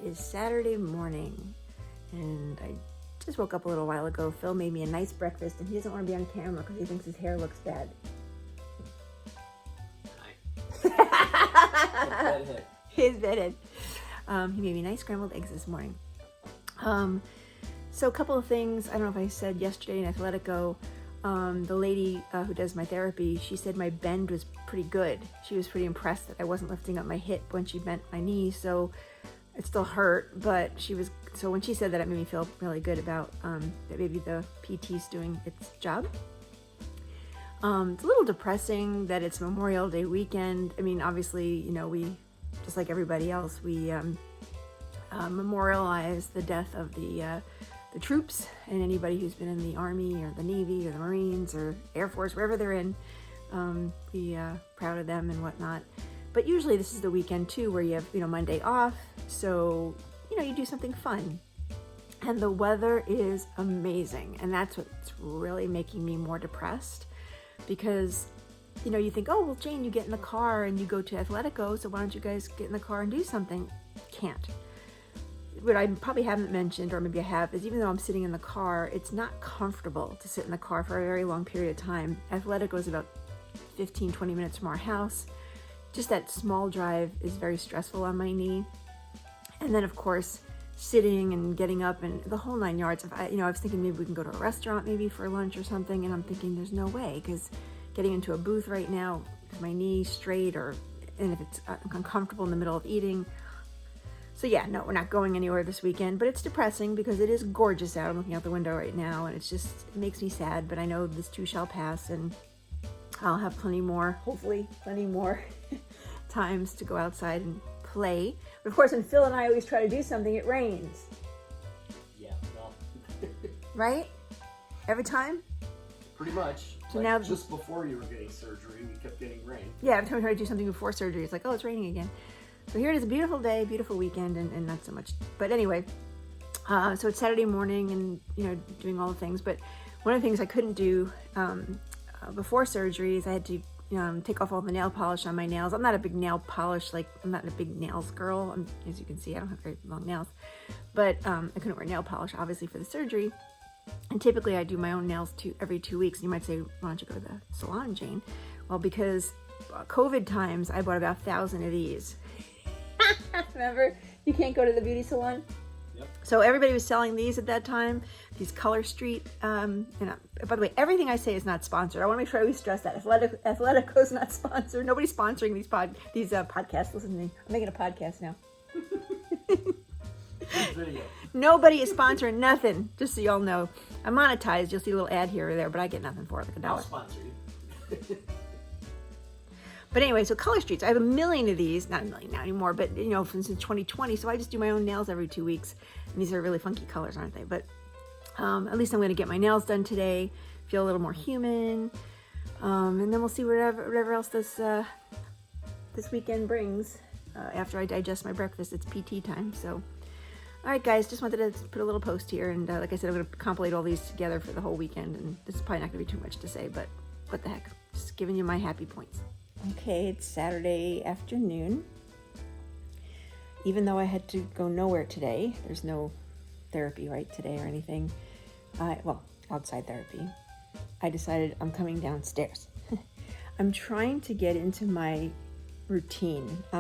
is Saturday morning, and I just woke up a little while ago. Phil made me a nice breakfast, and he doesn't want to be on camera because he thinks his hair looks bad. He's vetted. He made me nice scrambled eggs this morning. So a couple of things. I don't know if I said yesterday in Athletico, the lady who does my therapy, she said my bend was pretty good. She was pretty impressed that I wasn't lifting up my hip when she bent my knee, so it still hurt, but so when she said that, it made me feel really good about that maybe the PT's doing its job. It's a little depressing that it's Memorial Day weekend. I mean, obviously, we, just like everybody else, we memorialize the death of the troops and anybody who's been in the Army or the Navy or the Marines or Air Force, wherever they're in. Be proud of them and whatnot. But usually this is the weekend too, where you have, Monday off. So, you do something fun. And the weather is amazing. And that's what's really making me more depressed. Because, you think, oh, well, Jane, you get in the car and you go to Athletico, so why don't you guys get in the car and do something? Can't. What I probably haven't mentioned, or maybe I have, is even though I'm sitting in the car, it's not comfortable to sit in the car for a very long period of time. Athletico is about 15-20 minutes from our house. Just that small drive is very stressful on my knee. And then, of course, sitting and getting up and the whole 9 yards. I was thinking maybe we can go to a restaurant maybe for lunch or something, and I'm thinking there's no way, because getting into a booth right now with my knee straight, and if it's uncomfortable in the middle of eating. So yeah, no, we're not going anywhere this weekend, but it's depressing because it is gorgeous out. I'm looking out the window right now, and it makes me sad, but I know this too shall pass, and I'll have hopefully plenty more times to go outside and play. But of course, when Phil and I always try to do something, it rains. Yeah, well. Right? Every time? Pretty much. So now, just before you were getting surgery, we kept getting rain. Yeah, every time we try to do something before surgery, it's like, oh, it's raining again. So here it is, a beautiful day, beautiful weekend, and not so much. But anyway, so it's Saturday morning and, doing all the things. But one of the things I couldn't do before surgery is I had to take off all the nail polish on my nails. I'm not a big nail polish, I'm not a big nails girl. As you can see, I don't have very long nails. But I couldn't wear nail polish, obviously, for the surgery. And typically I do my own nails every 2 weeks. You might say, why don't you go to the salon, Jane? Well, because COVID times, I bought about 1,000 of these. Remember, you can't go to the beauty salon? Yep. So everybody was selling these at that time, these Color Street. By the way, everything I say is not sponsored. I want to make sure I always stress that. Athletico's not sponsored. Nobody's sponsoring these podcasts. Listen to me. I'm making a podcast now. Video. Nobody is sponsoring nothing, just so y'all know. I'm monetized. You'll see a little ad here or there, but I get nothing for it, like $1. I'll sponsor you. But anyway, so Color Streets, I have a million of these, not a million now anymore, but since 2020, so I just do my own nails every 2 weeks. And these are really funky colors, aren't they? But at least I'm going to get my nails done today, feel a little more human. And then we'll see whatever else this weekend brings. After I digest my breakfast, it's PT time. So, all right, guys, just wanted to put a little post here. And like I said, I'm going to compilate all these together for the whole weekend. And this is probably not going to be too much to say, but what the heck? Just giving you my happy points. Okay, it's Saturday afternoon. Even though I had to go nowhere today, there's no therapy right today or anything. Outside therapy. I decided I'm coming downstairs. I'm trying to get into my routine. I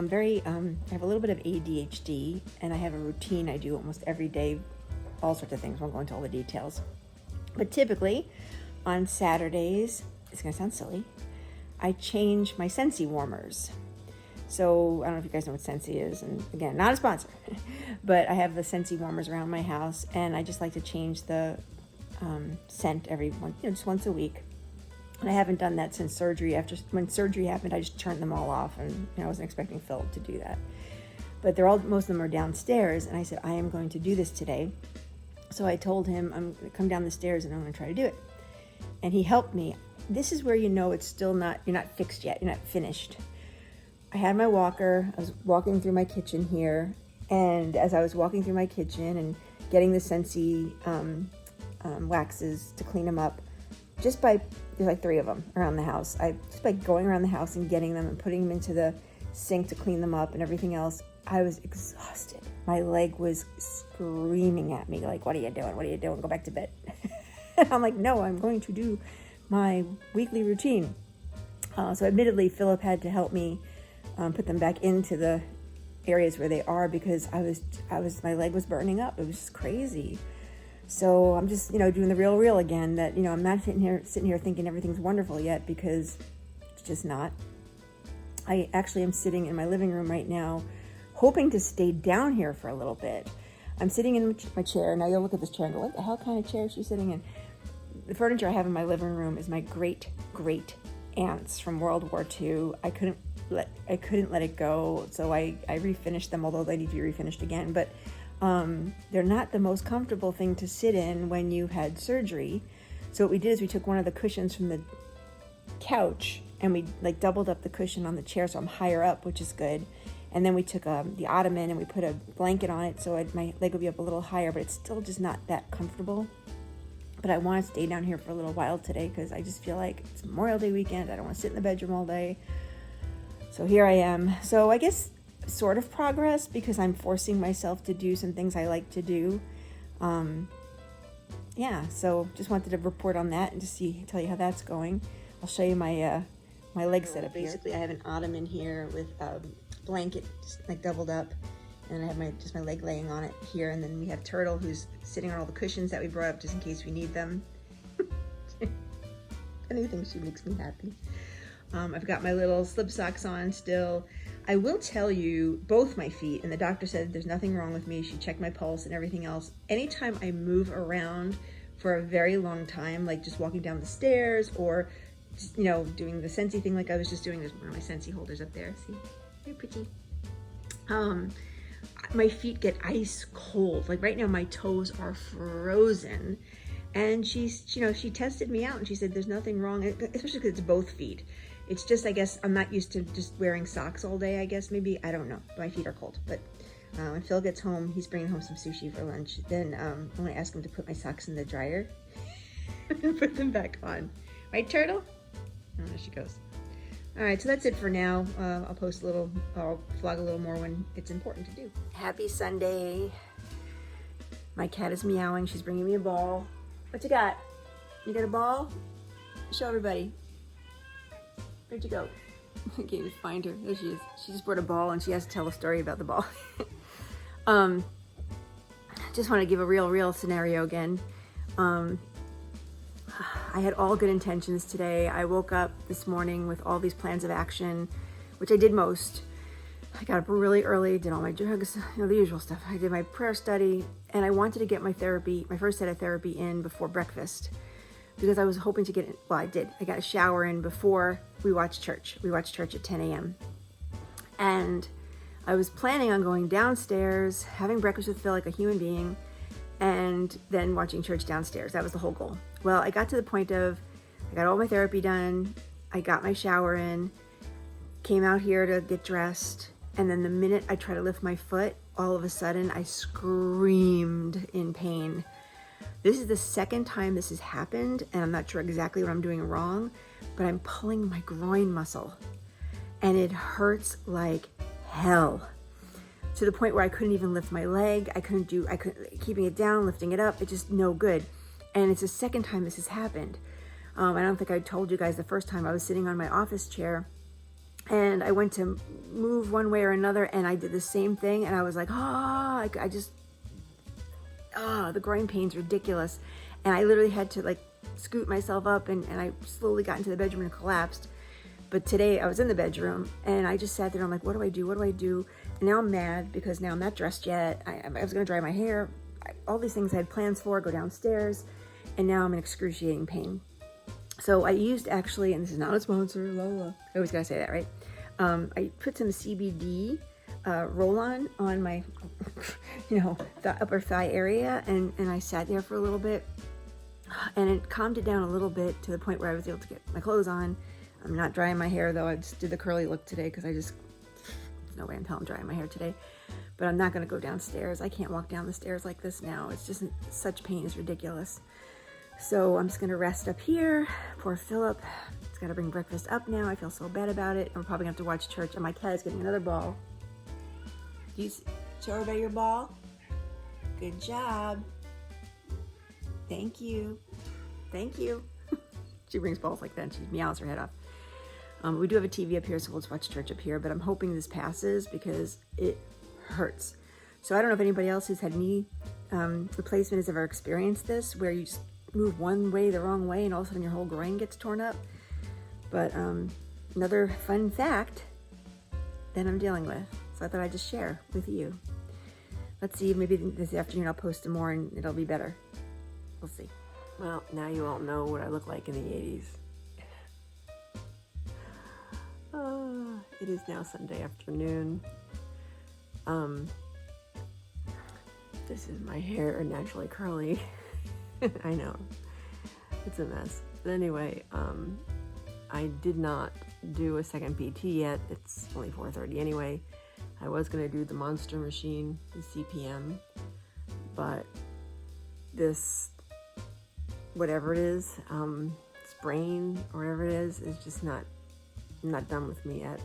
have a little bit of ADHD, and I have a routine I do almost every day, all sorts of things. I won't go into all the details. But typically, on Saturdays, it's going to sound silly, I change my Scentsy warmers. So I don't know if you guys know what Scentsy is, and again, not a sponsor, but I have the Scentsy warmers around my house, and I just like to change the scent just once a week. And I haven't done that since surgery. When surgery happened, I just turned them all off, and I wasn't expecting Phil to do that. But most of them are downstairs, and I said, I am going to do this today. So I told him, I'm going to come down the stairs and I'm going to try to do it. And he helped me. This is where it's still you're not fixed yet, you're not finished. I had my walker, I was walking through my kitchen here, and as I was walking through my kitchen and getting the Scentsy waxes to clean them up, there's like 3 of them around the house. Just by going around the house and getting them and putting them into the sink to clean them up and everything else, I was exhausted. my leg was screaming at me, like, what are you doing? What are you doing? Go back to bed. I'm like, no, I'm going to do my weekly routine. So admittedly, Philip had to help me put them back into the areas where they are, because my leg was burning up. It was just crazy. So I'm just, doing the real again, that, I'm not sitting here thinking everything's wonderful yet, because it's just not. I actually am sitting in my living room right now, hoping to stay down here for a little bit. I'm sitting in my chair. Now you'll look at this chair and go, what the hell kind of chair is she sitting in? The furniture I have in my living room is my great aunts from World War II. I couldn't let it go, so I refinished them, although they need to be refinished again. But they're not the most comfortable thing to sit in when you had surgery. So what we did is we took one of the cushions from the couch and we doubled up the cushion on the chair, so I'm higher up, which is good. And then we took the ottoman and we put a blanket on it, so my leg would be up a little higher, but it's still just not that comfortable. But I want to stay down here for a little while today, because I just feel like it's Memorial Day weekend. I don't want to sit in the bedroom all day. So here I am. So I guess sort of progress, because I'm forcing myself to do some things I like to do. So just wanted to report on that and just tell you how that's going. I'll show you my leg setup here. Basically, I have an ottoman here with a blanket just doubled up, and I have my leg laying on it here, and then we have Turtle, who's sitting on all the cushions that we brought up just in case we need them. Anything, she makes me happy. I've got my little slip socks on still. I will tell you, both my feet, and the doctor said there's nothing wrong with me. She checked my pulse and everything else. Anytime I move around for a very long time, like just walking down the stairs, or just, doing the Scentsy thing like I was just doing, there's one of my Scentsy holders up there. See? Very pretty. My feet get ice cold. Like right now, my toes are frozen. And she tested me out and she said there's nothing wrong, especially because it's both feet. It's just, I guess, I'm not used to just wearing socks all day, I guess, maybe. I don't know. My feet are cold. But when Phil gets home, he's bringing home some sushi for lunch. Then I'm going to ask him to put my socks in the dryer and put them back on. Right, Turtle? Oh, there she goes. All right, so that's it for now. I'll vlog a little more when it's important to do. Happy Sunday. My cat is meowing. She's bringing me a ball. What you got? You got a ball? Show everybody. Where'd you go? I can't even find her. There she is. She just brought a ball and she has to tell a story about the ball. Just want to give a real scenario again. I had all good intentions today. I woke up this morning with all these plans of action, which I did most. I got up really early, did all my drugs, the usual stuff. I did my prayer study, and I wanted to get my first set of therapy in before breakfast, because I was hoping to get it. Well, I did. I got a shower in before we watched church. We watched church at 10 a.m. And I was planning on going downstairs, having breakfast with Phil like a human being, and then watching church downstairs. That was the whole goal. Well, I got to the point of, I got all my therapy done, I got my shower in, came out here to get dressed, and then the minute I tried to lift my foot, all of a sudden I screamed in pain. This is the second time this has happened, and I'm not sure exactly what I'm doing wrong, but I'm pulling my groin muscle, and it hurts like hell, to the point where I couldn't even lift my leg. I couldn't keeping it down, lifting it up. It's just no good. And it's the second time this has happened. I don't think I told you guys the first time. I was sitting on my office chair and I went to move one way or another, and I did the same thing, and I was like, the groin pain's ridiculous. And I literally had to scoot myself up, and I slowly got into the bedroom and collapsed. But today I was in the bedroom and I just sat there and I'm like, what do I do? And now I'm mad because now I'm not dressed yet. I was going to dry my hair. All these things I had plans for, go downstairs, and now I'm in excruciating pain. So I used and this is not a sponsor, I always gotta say that, right? I put some CBD roll-on my, the upper thigh area, and I sat there for a little bit, and it calmed it down a little bit to the point where I was able to get my clothes on. I'm not drying my hair though. I just did the curly look today because there's no way in hell I'm drying my hair today. But I'm not gonna go downstairs. I can't walk down the stairs like this now. It's just such pain, is ridiculous. So I'm just gonna rest up here. Poor Philip. He's gotta bring breakfast up now. I feel so bad about it. I'm probably gonna have to watch church, and my cat is getting another ball. She Show everybody your ball. Good job. Thank you. Thank you. She brings balls like that and she meows her head off. We do have a TV up here, so we'll just watch church up here, but I'm hoping this passes because it hurts. So I don't know if anybody else who's had knee replacement has ever experienced this, where you just move one way the wrong way and all of a sudden your whole groin gets torn up. But another fun fact that I'm dealing with, so I thought I'd just share with you. Let's see, maybe this afternoon I'll post some more and it'll be better. We'll see. Well, now you all know what I look like in the 80s. It is now Sunday afternoon. This is my hair, naturally curly. I know, it's a mess. But anyway, I did not do a second PT yet. It's only 4:30 anyway. I was gonna do the Monster Machine, the CPM, but this, whatever it is, sprain or whatever it is just not done with me yet.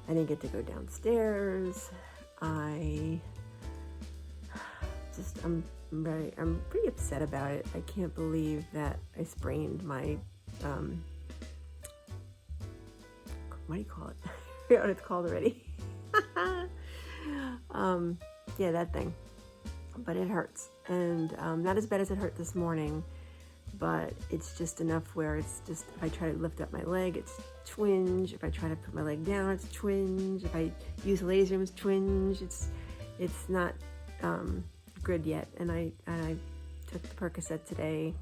I didn't get to go downstairs. I'm pretty upset about it. I can't believe that I sprained my, what do you call it? I forgot what it's called already. Yeah, that thing. But it hurts. And not as bad as it hurt this morning, but it's just enough where it's just, if I try to lift up my leg, it's twinge. If I try to put my leg down, it's twinge. If I use laser, it's twinge. It's not good yet. And I took the Percocet today.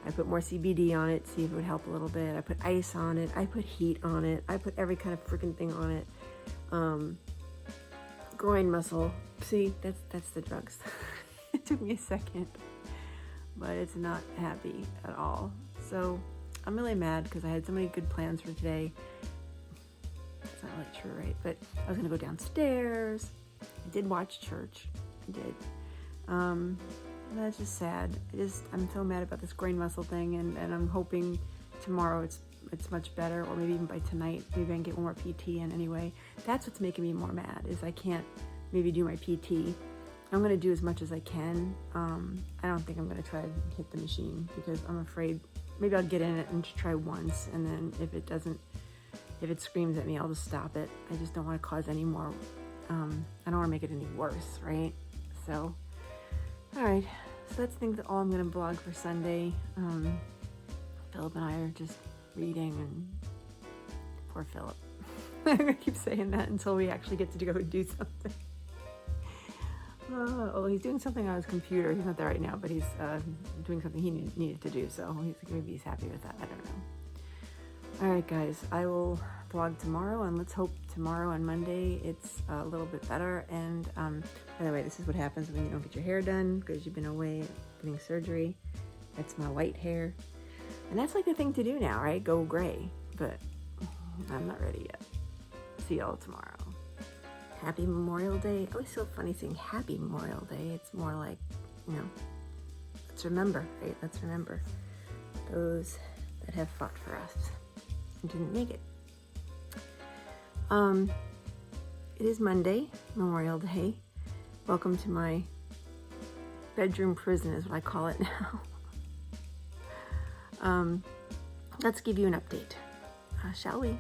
I put more CBD on it, see if it would help a little bit. I put ice on it. I put heat on it. I put every kind of freaking thing on it. Groin muscle. See, that's the drugs. It took me a second, but it's not happy at all. So I'm really mad because I had so many good plans for today. It's not really true, right? But I was gonna go downstairs. I did watch church. I did. That's just sad. I'm so mad about this groin muscle thing, and I'm hoping tomorrow it's much better, or maybe even by tonight, maybe I can get one more PT in anyway. That's what's making me more mad, is I can't maybe do my PT. I'm going to do as much as I can. I don't think I'm going to try to hit the machine because I'm afraid maybe I'll get in it and try once, and then if it screams at me, I'll just stop it. I just don't want to cause any more, I don't want to make it any worse, right? So, all right. So that's all I'm going to vlog for Sunday. Philip and I are just reading, and poor Philip. I'm going to keep saying that until we actually get to go and do something. He's doing something on his computer. He's not there right now, but he's doing something he needed to do, so maybe he's happy with that. I don't know. All right, guys, I will vlog tomorrow, and let's hope tomorrow on Monday it's a little bit better. And by the way, this is what happens when you don't get your hair done because you've been away getting surgery. That's my white hair. And that's like the thing to do now, right? Go gray. But I'm not ready yet. See y'all tomorrow. Happy Memorial Day. I always feel funny saying Happy Memorial Day. It's more like, let's remember, right? Let's remember those that have fought for us and didn't make it. It is Monday, Memorial Day. Welcome to my bedroom prison is what I call it now. Let's give you an update, shall we?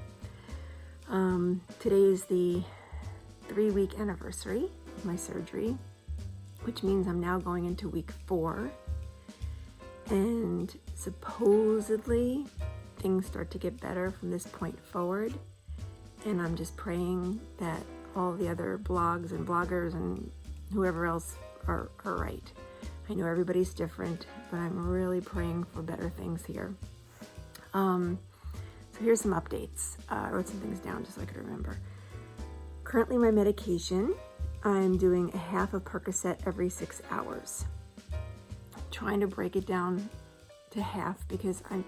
Today is the 3-week anniversary of my surgery, which means I'm now going into week 4, and supposedly things start to get better from this point forward, and I'm just praying that all the other blogs and bloggers and whoever else are right. I know everybody's different, but I'm really praying for better things here. So here's some updates. I wrote some things down just so I could remember. Currently, my medication, I'm doing a half of Percocet every 6 hours. I'm trying to break it down to half because I'm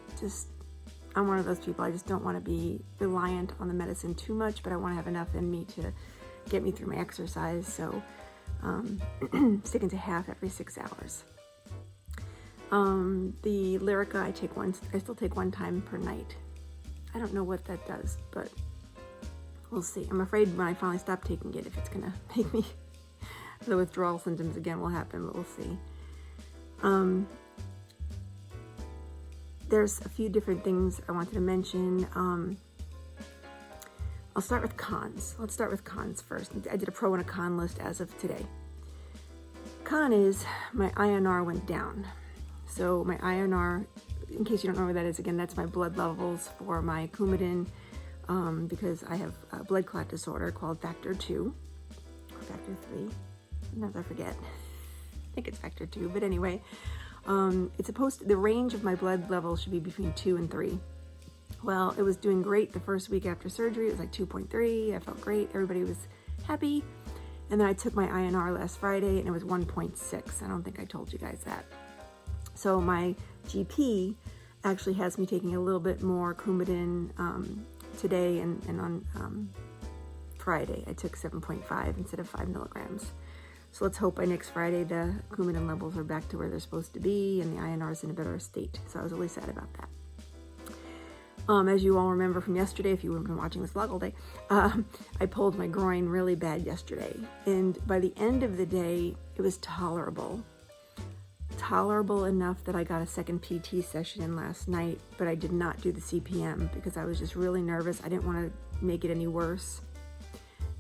one of those people. I just don't want to be reliant on the medicine too much, but I want to have enough in me to get me through my exercise. So sticking to half every 6 hours. The Lyrica, I still take 1 time per night. I don't know what that does, but we'll see. I'm afraid when I finally stop taking it, if it's gonna make me the withdrawal symptoms again will happen, but we'll see. There's a few different things I wanted to mention. I'll start with cons. Let's start with cons first. I did a pro and a con list as of today. Con is my INR went down. So my INR, in case you don't know what that is, again, that's my blood levels for my Coumadin, because I have a blood clot disorder called factor 2 or factor 3. Sometimes I forget. I think it's factor 2, but anyway, it's supposed to, the range of my blood levels should be between 2 and 3. Well, it was doing great the first week after surgery. It was like 2.3. I felt great. Everybody was happy. And then I took my INR last Friday and it was 1.6. I don't think I told you guys that. So my GP actually has me taking a little bit more Coumadin today, and on Friday I took 7.5 instead of 5 milligrams. So let's hope by next Friday the Coumadin levels are back to where they're supposed to be and the INR is in a better state. So I was really sad about that. As you all remember from yesterday, if you've been watching this vlog all day, I pulled my groin really bad yesterday. And by the end of the day, it was tolerable. Tolerable enough that I got a second PT session in last night, but I did not do the CPM because I was just really nervous. I didn't want to make it any worse.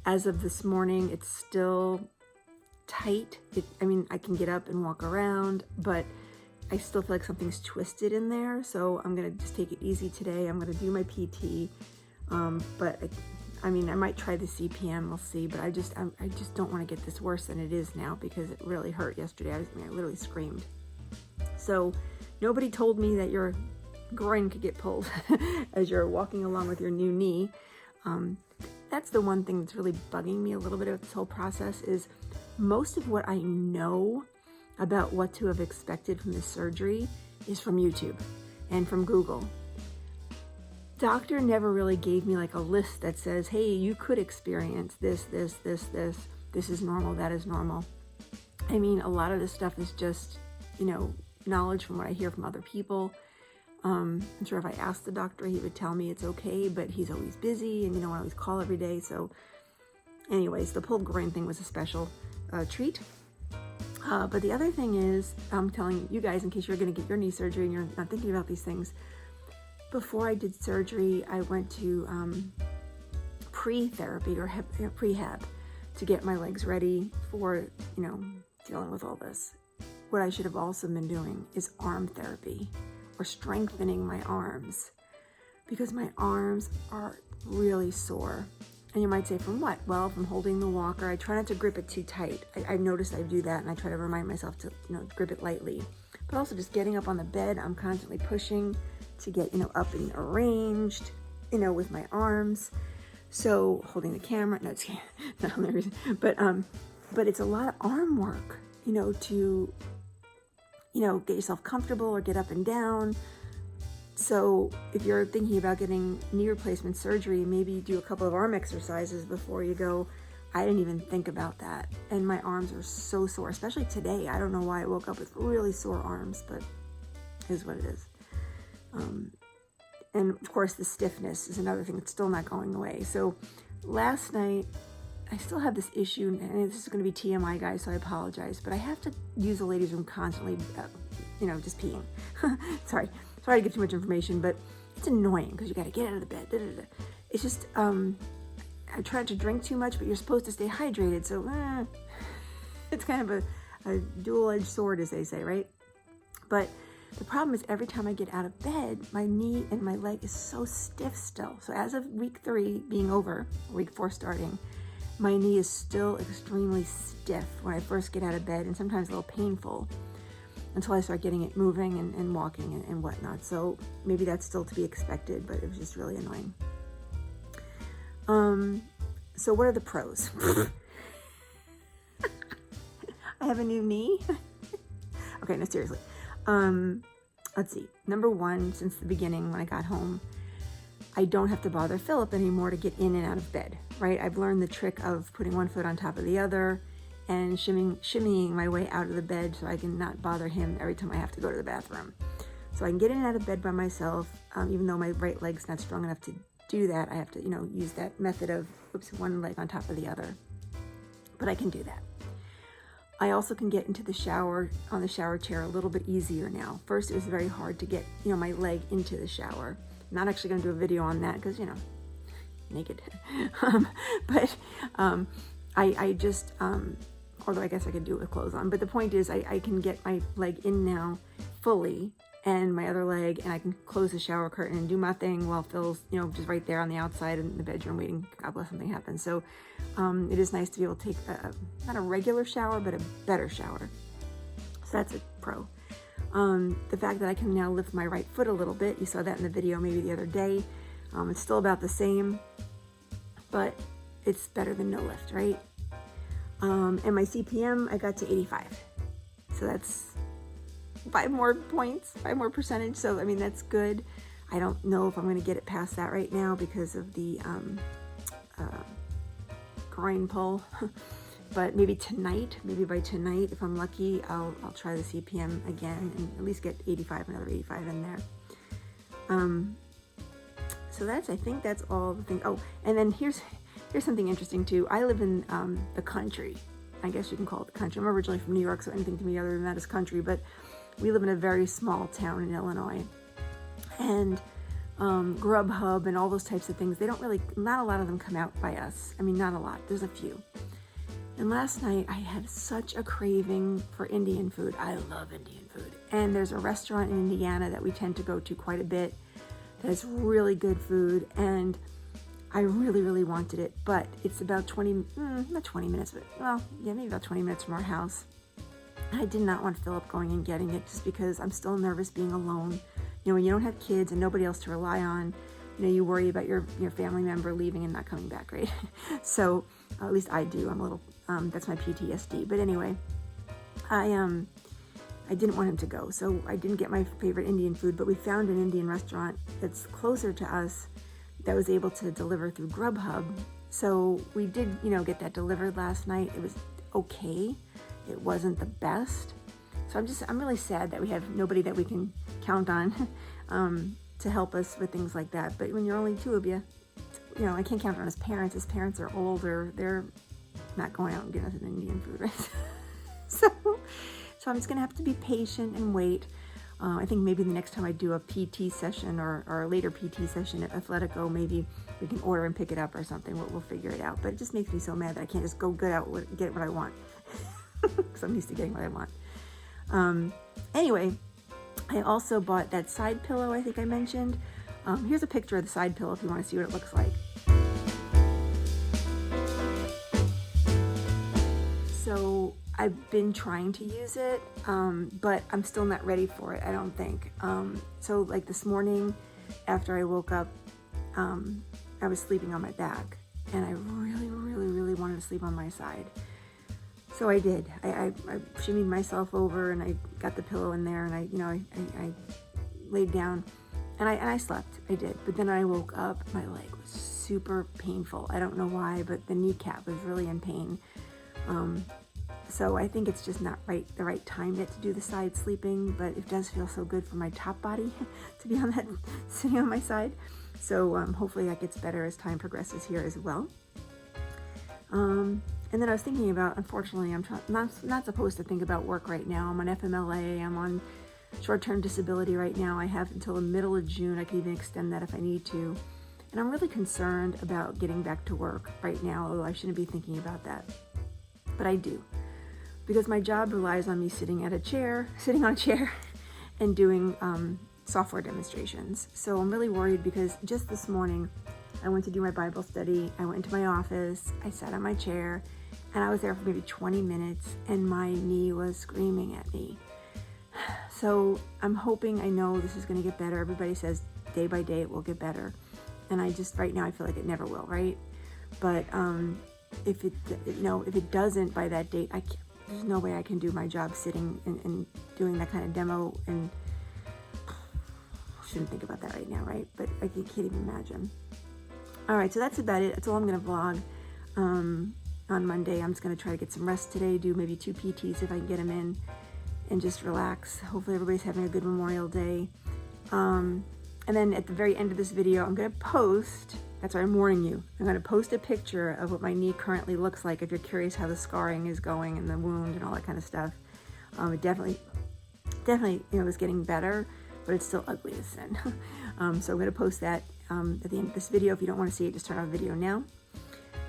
As of this morning, it's still tight. I mean, I can get up and walk around, but I still feel like something's twisted in there, so I'm going to just take it easy today. I'm going to do my PT, but I mean, I might try the CPM, we'll see, but I just don't want to get this worse than it is now because it really hurt yesterday. I literally screamed. So nobody told me that your groin could get pulled as you're walking along with your new knee. That's the one thing that's really bugging me a little bit of this whole process is most of what I know about what to have expected from this surgery is from YouTube and from Google. Doctor never really gave me like a list that says, hey, you could experience this is normal, that is normal. I mean, a lot of this stuff is just, knowledge from what I hear from other people. I'm sure if I asked the doctor, he would tell me it's okay, but he's always busy and you don't always call every day. So anyways, the pulled groin thing was a special treat. But the other thing is, I'm telling you guys, in case you're going to get your knee surgery and you're not thinking about these things, before I did surgery, I went to pre-therapy or prehab to get my legs ready for, dealing with all this. What I should have also been doing is arm therapy or strengthening my arms because my arms are really sore. And you might say, from what? Well, from holding the walker. I try not to grip it too tight. I noticed I do that, and I try to remind myself to, grip it lightly. But also just getting up on the bed, I'm constantly pushing to get, up and arranged, with my arms. So holding the camera, no, it's not the only reason. But it's a lot of arm work, to, get yourself comfortable or get up and down. So if you're thinking about getting knee replacement surgery, maybe do a couple of arm exercises before you go. I didn't even think about that. And my arms are so sore, especially today. I don't know why I woke up with really sore arms, but it is what it is. And of course the stiffness is another thing that's still not going away. So last night, I still have this issue, and this is going to be TMI, guys, so I apologize, but I have to use the ladies' room constantly, just peeing. Sorry to give too much information, but it's annoying because you got to get out of the bed. It's just, I try not to drink too much, but you're supposed to stay hydrated, so it's kind of a dual-edged sword, as they say, right? But the problem is every time I get out of bed, my knee and my leg is so stiff still. So as of week 3 being over, week 4 starting, my knee is still extremely stiff when I first get out of bed and sometimes a little painful until I start getting it moving and walking and whatnot. So maybe that's still to be expected, but it was just really annoying. So what are the pros? I have a new knee. Okay, no, seriously. Let's see. Number 1, since the beginning when I got home, I don't have to bother Philip anymore to get in and out of bed, right? I've learned the trick of putting one foot on top of the other and shimmying my way out of the bed so I can not bother him every time I have to go to the bathroom. So I can get in and out of bed by myself, even though my right leg's not strong enough to do that. I have to, use that method of, one leg on top of the other. But I can do that. I also can get into the shower on the shower chair a little bit easier now. First, it was very hard to get, my leg into the shower. I'm not actually going to do a video on that because, naked. But I just, although I guess I could do it with clothes on. But the point is I can get my leg in now fully and my other leg, and I can close the shower curtain and do my thing while Phil's, just right there on the outside in the bedroom waiting, God bless, something happens. So it is nice to be able to take not a regular shower, but a better shower. So that's a pro. The fact that I can now lift my right foot a little bit, you saw that in the video maybe the other day. It's still about the same, but it's better than no lift, right? And my CPM, I got to 85. So that's 5 more points, 5 more percentage. So, that's good. I don't know if I'm going to get it past that right now because of the groin pull. But maybe by tonight, if I'm lucky, I'll try the CPM again and at least get 85, another 85 in there. So I think that's all the things. Oh, and then here's something interesting too. I live in the country. I guess you can call it the country. I'm originally from New York, so anything to me other than that is country. But we live in a very small town in Illinois. And Grubhub and all those types of things, not a lot of them come out by us. Not a lot. There's a few. And last night I had such a craving for Indian food. I love Indian food. And there's a restaurant in Indiana that we tend to go to quite a bit that has really good food. And I really, really wanted it. But it's about not 20 minutes, but maybe about 20 minutes from our house. I did not want Philip going and getting it just because I'm still nervous being alone. When you don't have kids and nobody else to rely on, you worry about your family member leaving and not coming back, right? So at least I do. I'm a little, that's my PTSD. But anyway, I didn't want him to go. So I didn't get my favorite Indian food, but we found an Indian restaurant that's closer to us that was able to deliver through Grubhub. So we did, get that delivered last night. It was okay. It wasn't the best. So I'm really sad that we have nobody that we can count on to help us with things like that. But when you're only 2 of you, I can't count on his parents. His parents are older. They're not going out and getting us an Indian food, right? So I'm just going to have to be patient and wait. I think maybe the next time I do a PT session or a later PT session at Athletico, maybe we can order and pick it up or something. We'll figure it out. But it just makes me so mad that I can't just go get what I want. Because I'm used to getting what I want. Anyway, I also bought that side pillow I think I mentioned. Here's a picture of the side pillow if you want to see what it looks like. So I've been trying to use it, but I'm still not ready for it, I don't think. So like this morning after I woke up, I was sleeping on my back and I really, really, really wanted to sleep on my side. So I did. I shimmied myself over and I got the pillow in there and I laid down and I slept. I did. But then I woke up, my leg was super painful. I don't know why, but the kneecap was really in pain. So I think it's just not the right time yet to do the side sleeping, but it does feel so good for my top body to be sitting on my side. So hopefully that gets better as time progresses here as well. And then I was thinking about, unfortunately, I'm not supposed to think about work right now. I'm on FMLA, I'm on short-term disability right now. I have until the middle of June. I can even extend that if I need to. And I'm really concerned about getting back to work right now, although I shouldn't be thinking about that. But I do. Because my job relies on me sitting on a chair, and doing software demonstrations. So I'm really worried because just this morning, I went to do my Bible study. I went into my office. I sat on my chair. And I was there for maybe 20 minutes and my knee was screaming at me. So I'm hoping, I know this is going to get better. Everybody says day by day it will get better. And right now I feel like it never will, right? But if it doesn't by that date, there's no way I can do my job sitting and doing that kind of demo. And shouldn't think about that right now, right? But I can't even imagine. All right, so that's about it. That's all I'm going to vlog. On Monday, I'm just going to try to get some rest today, do maybe 2 PTs if I can get them in, and just relax. Hopefully everybody's having a good Memorial Day. And then at the very end of this video, I'm going to post That's why I'm warning you. I'm going to post a picture of what my knee currently looks like if you're curious how the scarring is going and the wound and all that kind of stuff. It definitely, is getting better, but it's still ugly as sin. So I'm going to post that at the end of this video. If you don't want to see it, just turn off the video now.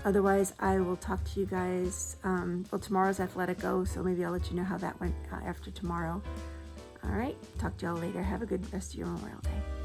Otherwise, I will talk to you guys. Well, tomorrow's Athletico, so maybe I'll let you know how that went after tomorrow. All right, talk to y'all later. Have a good rest of your Memorial Day.